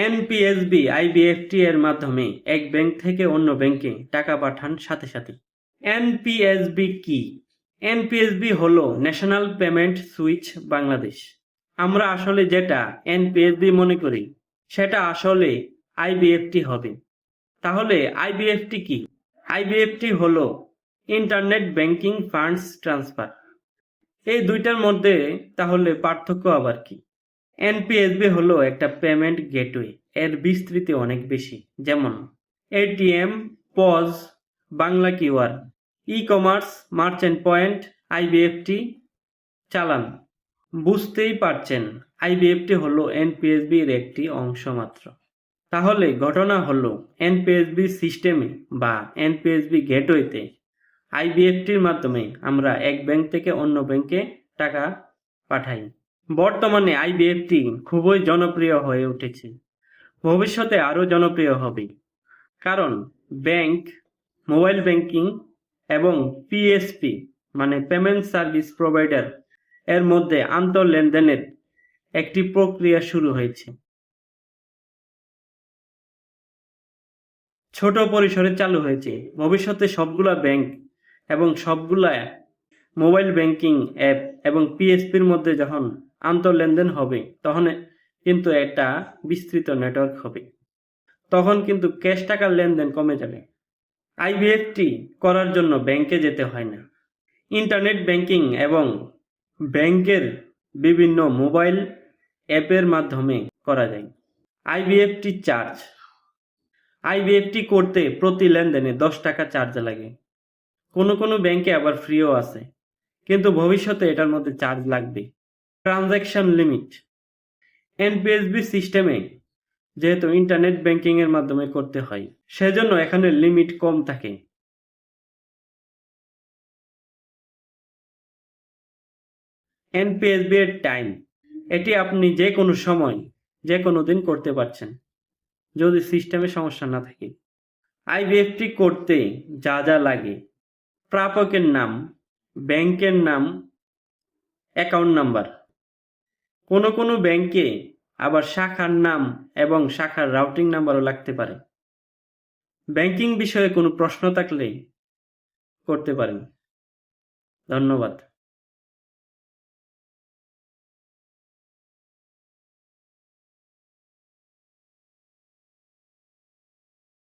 NPSB আইবিএফটি এর মাধ্যমে এক ব্যাংক থেকে অন্য ব্যাংকে টাকা পাঠান সাথে সাথে। এনপিএসবি কি? এনপিএসবি হলো ন্যাশনাল পেমেন্ট সুইচ বাংলাদেশ। আমরা আসলে যেটা এনপিএসবি মনে করি সেটা আসলে আইবিএফটি হবে। তাহলে আইবিএফটি কি? আইবিএফটি হলো ইন্টারনেট ব্যাংকিং ফান্ডস ট্রান্সফার। এই দুইটার মধ্যে তাহলে পার্থক্য আবার কি? এনপিএসবি হলো একটা পেমেন্ট গেটওয়ে, এর বিস্তৃতি অনেক বেশি, যেমন ATM, POS, Bangla QR, e commerce, merchant point, IBFT, চালান। বুঝতেই পারছেন আইবিএফটি হলো এনপিএসবির একটি অংশ মাত্র। তাহলে ঘটনা হলো এনপিএসবি সিস্টেমে বা এনপিএসবি গেটওয়েতে আইবিএফটির মাধ্যমে আমরা এক ব্যাংক থেকে অন্য ব্যাংকে টাকা পাঠাই। বর্তমানে আইবিএফটি খুবই জনপ্রিয় হয়ে উঠেছে, ভবিষ্যতে আরও জনপ্রিয় হবে, কারণ ব্যাংক, মোবাইল ব্যাংকিং এবং পিএসপি মানে পেমেন্ট সার্ভিস প্রোভাইডার এর মধ্যে আন্তঃ লেনদেনের একটি প্রক্রিয়া শুরু হয়েছে। ছোট পরিসরে চালু হয়েছে, ভবিষ্যতে সবগুলা ব্যাংক এবং সবগুলা মোবাইল ব্যাংকিং অ্যাপ এবং পিএসপির মধ্যে যখন আন্তঃ লেনদেন হবে তখন কিন্তু একটা বিস্তৃত নেটওয়ার্ক হবে, তখন কিন্তু ক্যাশ টাকার লেনদেন কমে যাবে। আইবিএফটি করার জন্য ব্যাংকে যেতে হয় না, ইন্টারনেট ব্যাংকিং এবং ব্যাংকের বিভিন্ন মোবাইল অ্যাপের মাধ্যমে করা যায়। আইবিএফটি চার্জ। আইবিএফটি করতে প্রতি লেনদেনে 10 টাকা চার্জ লাগে। কোনো কোনো ব্যাংকে আবার ফ্রিও আছে, কিন্তু ভবিষ্যতে এটার মধ্যে চার্জ লাগবে। Transaction limit. এনপিএসবি সিস্টেমে যেহেতু ইন্টারনেট ব্যাংকিং এর মাধ্যমে করতে হয়, সেজন্য এখানে লিমিট কম থাকে। এনপিএসবি এর টাইম, এটি আপনি যে কোনো সময় যে কোনো দিন করতে পারছেন যদি সিস্টেমে সমস্যা না থাকে। আইবিএফটি করতে যা যা লাগে: প্রাপকের নাম, ব্যাংকের নাম, অ্যাকাউন্ট নাম্বার। কোনো কোনো ব্যাংকে আবার শাখার নাম এবং শাখার রাউটিং নাম্বারও লাগতে পারে। ব্যাংকিং বিষয়ে কোনো প্রশ্ন থাকলে করতে পারেন। ধন্যবাদ।